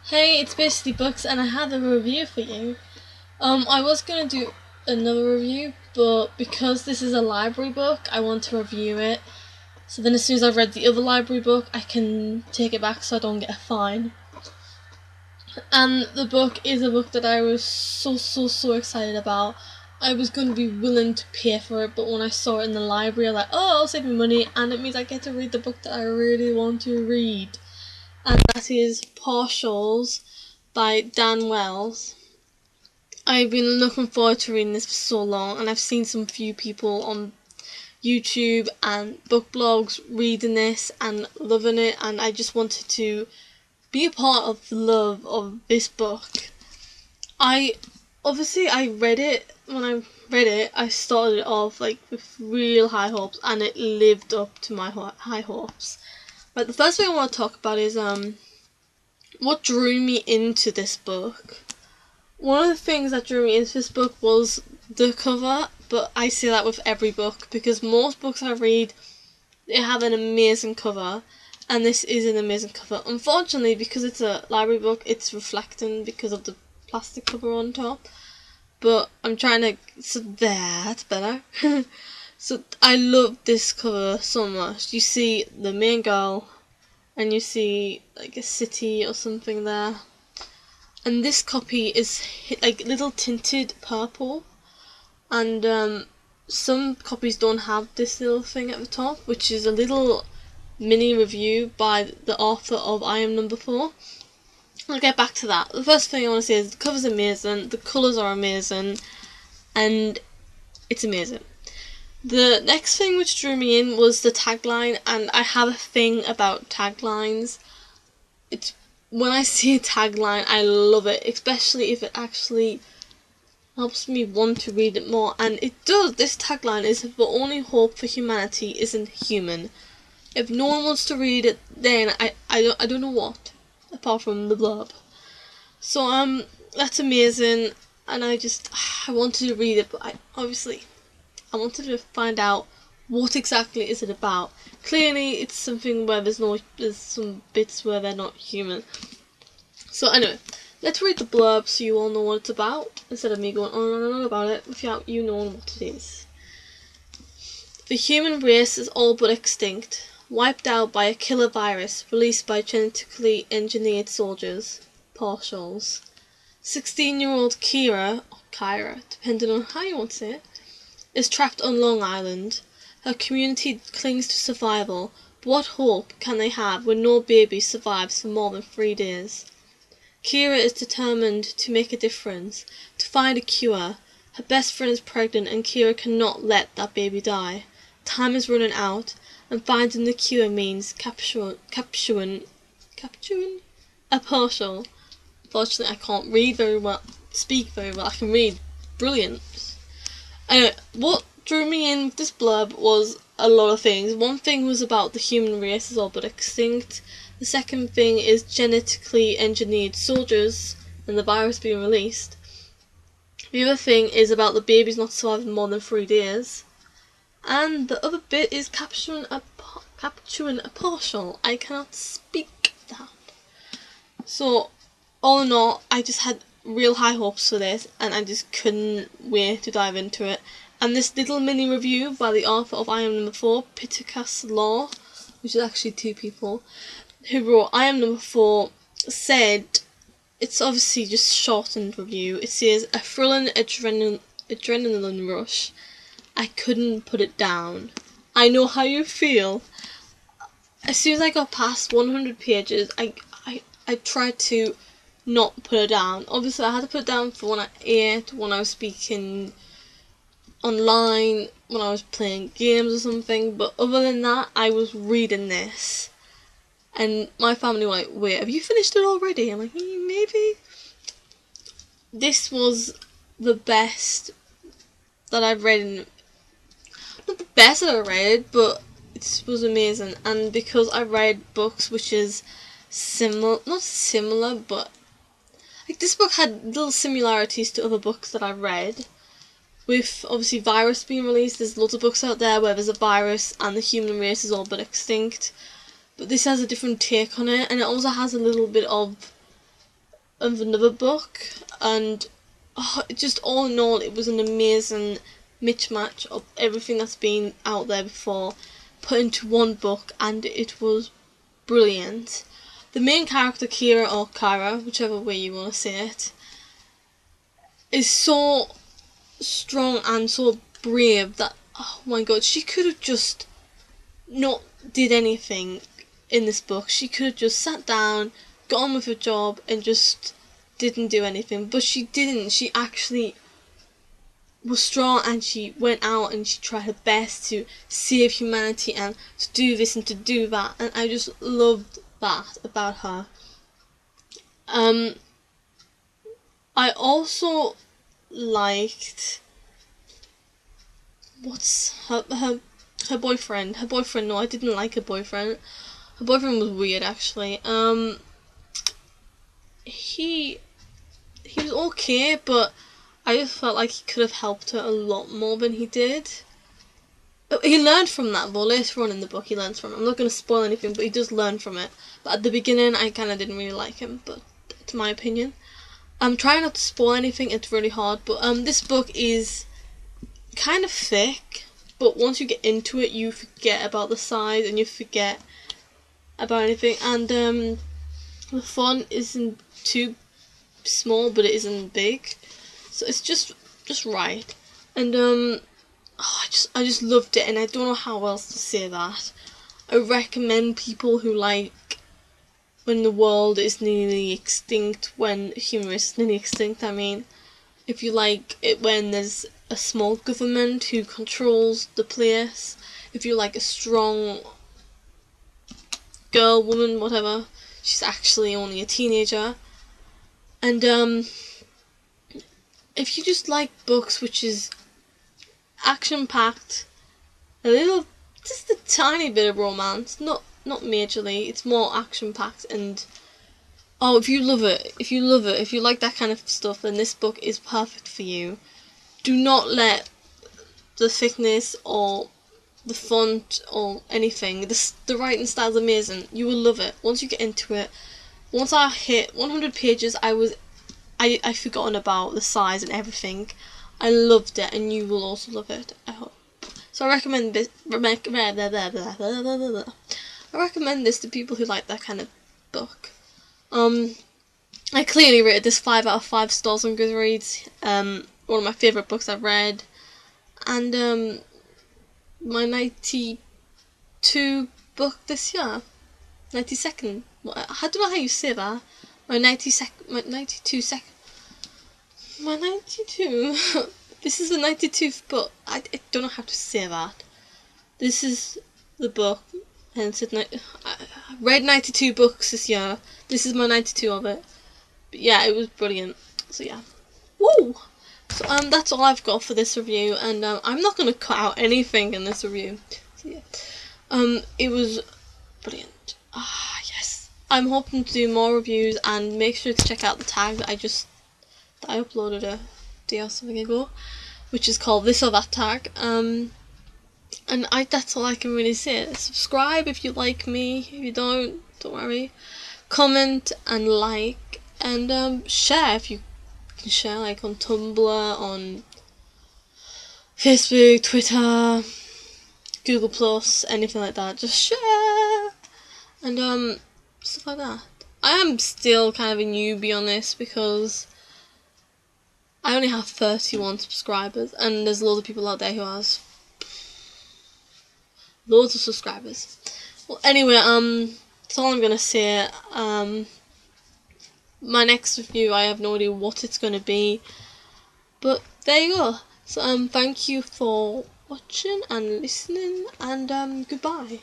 Hey, it's Basically Books, and I have a review for you. I was gonna do another review, but because this is a library book, I want to review it. So then, as soon as I've read the other library book, I can take it back so I don't get a fine. And the book is a book that I was so excited about. I was going to be willing to pay for it, but when I saw it in the library, I was like, oh, I'll save me money, and it means I get to read the book that I really want to read. And that is Partials by Dan Wells. I've been looking forward to reading this for so long, and I've seen some few people on YouTube and book blogs reading this and loving it, and I just wanted to be a part of the love of this book. I read it. When I read it, I started it off like with real high hopes, and it lived up to my high hopes. But the first thing I want to talk about is what drew me into this book. One of the things that drew me into this book was the cover, but I say that with every book because most books I read, they have an amazing cover, and this is an amazing cover. Unfortunately, because it's a library book, it's reflecting because of the plastic cover on top, but I'm trying to, so that's better. So I love this cover so much. You see the main girl, and you see like a city or something there. And this copy is like little tinted purple, and some copies don't have this little thing at the top, which is a little mini review by the author of I Am Number 4. I'll get back to that. The first thing I want to say is the cover's amazing, the colours are amazing, and it's amazing. The next thing which drew me in was the tagline, and I have a thing about taglines. It's when I see a tagline, I love it, especially if it actually helps me want to read it more. And it does. This tagline is, "The only hope for humanity isn't human." If no one wants to read it, then I don't know what, apart from the blurb. So that's amazing, and I wanted to read it, but I wanted to find out what exactly is it about. Clearly, it's something where there's some bits where they're not human. So anyway, let's read the blurb so you all know what it's about, instead of me going on and on about it without you knowing what it is. The human race is all but extinct, wiped out by a killer virus released by genetically engineered soldiers, Partials. 16-year-old Kira, or Kyra, depending on how you want to say it, is trapped on Long Island. Her community clings to survival, but what hope can they have when no baby survives for more than 3 days? Kira is determined to make a difference, to find a cure. Her best friend is pregnant, and Kira cannot let that baby die. Time is running out, and finding the cure means capturing a partial. Unfortunately, I can't speak very well. I can read brilliant. Anyway, what drew me in with this blurb was a lot of things. One thing was about the human race is all but extinct. The second thing is genetically engineered soldiers and the virus being released. The other thing is about the babies not surviving more than 3 days. And the other bit is capturing a partial. I cannot speak that. So, all in all, I just had real high hopes for this, and I just couldn't wait to dive into it. And this little mini review by the author of I Am Number 4, Pittacus Law, which is actually 2 people, who wrote I Am Number 4, said, it's obviously just shortened review, it says, a thrilling adrenaline rush. I couldn't put it down. I know how you feel. As soon as I got past 100 pages, I tried to not put it down. Obviously, I had to put it down for when I ate, when I was speaking online, when I was playing games or something, but other than that, I was reading this. And my family were like, wait, have you finished it already? I'm like, maybe. This was the best that I've read. Not the best that I've read, but it was amazing. And because I read books which is not similar, but like this book had little similarities to other books that I've read. With obviously virus being released, there's lots of books out there where there's a virus and the human race is all but extinct. But this has a different take on it, and it also has a little bit of of another book, and just all in all, it was an amazing mismatch of everything that's been out there before put into one book, and it was brilliant. The main character, Kira, or Kyra, whichever way you want to say it, is so strong and so brave that, oh my god, she could have just not did anything in this book. She could have just sat down, got on with her job, and just didn't do anything. But she didn't. She actually was strong, and she went out and she tried her best to save humanity and to do this and to do that. And I just loved that about her. I also liked what's her boyfriend. Her boyfriend. No, I didn't like her boyfriend. Her boyfriend was weird, actually. He was okay, but I just felt like he could have helped her a lot more than he did. He learned from that, though. Later on in the book, he learns from it. I'm not going to spoil anything, but he does learn from it. But at the beginning, I kind of didn't really like him, but that's my opinion. I'm trying not to spoil anything. It's really hard, but this book is kind of thick. But once you get into it, you forget about the size and you forget about anything. And the font isn't too small, but it isn't big, so it's just right. And I just loved it, and I don't know how else to say that. I recommend people who like when the world is nearly extinct, when human race is nearly extinct. I mean, if you like it when there's a small government who controls the place, if you like a strong girl, woman, whatever, she's actually only a teenager. And if you just like books which is action-packed, just a tiny bit of romance, not majorly, it's more action-packed, and if you like that kind of stuff, then this book is perfect for you. Do not let the thickness or the font or anything, the writing style's amazing. You will love it once you get into it. Once I hit 100 pages, I forgotten about the size and everything. I loved it, and you will also love it, I hope. So I recommend this. I recommend this to people who like that kind of book. I clearly rated this 5 out of 5 stars on Goodreads. One of my favourite books I've read, and my 92 book this year. 92nd. I don't know how you say that. My 92. This is the 92th book. I don't know how to say that. This is the book, and I read 92 books this year. This is my 92 of it. But yeah, it was brilliant. So yeah, woo. So that's all I've got for this review, and I'm not gonna cut out anything in this review. So yeah, it was brilliant. Yes. I'm hoping to do more reviews, and make sure to check out the tag that I uploaded a day or something ago, which is called this or that tag. And that's all I can really say. Subscribe if you like me. If you don't worry. Comment and like, and share if you can share, like on Tumblr, on Facebook, Twitter, Google Plus, anything like that. Just share, and stuff like that. I am still kind of a newbie on this because I only have 31 subscribers, and there's loads of people out there who has loads of subscribers. Well, anyway, that's all I'm gonna say. My next review, I have no idea what it's gonna be, but there you go. So thank you for watching and listening, and goodbye.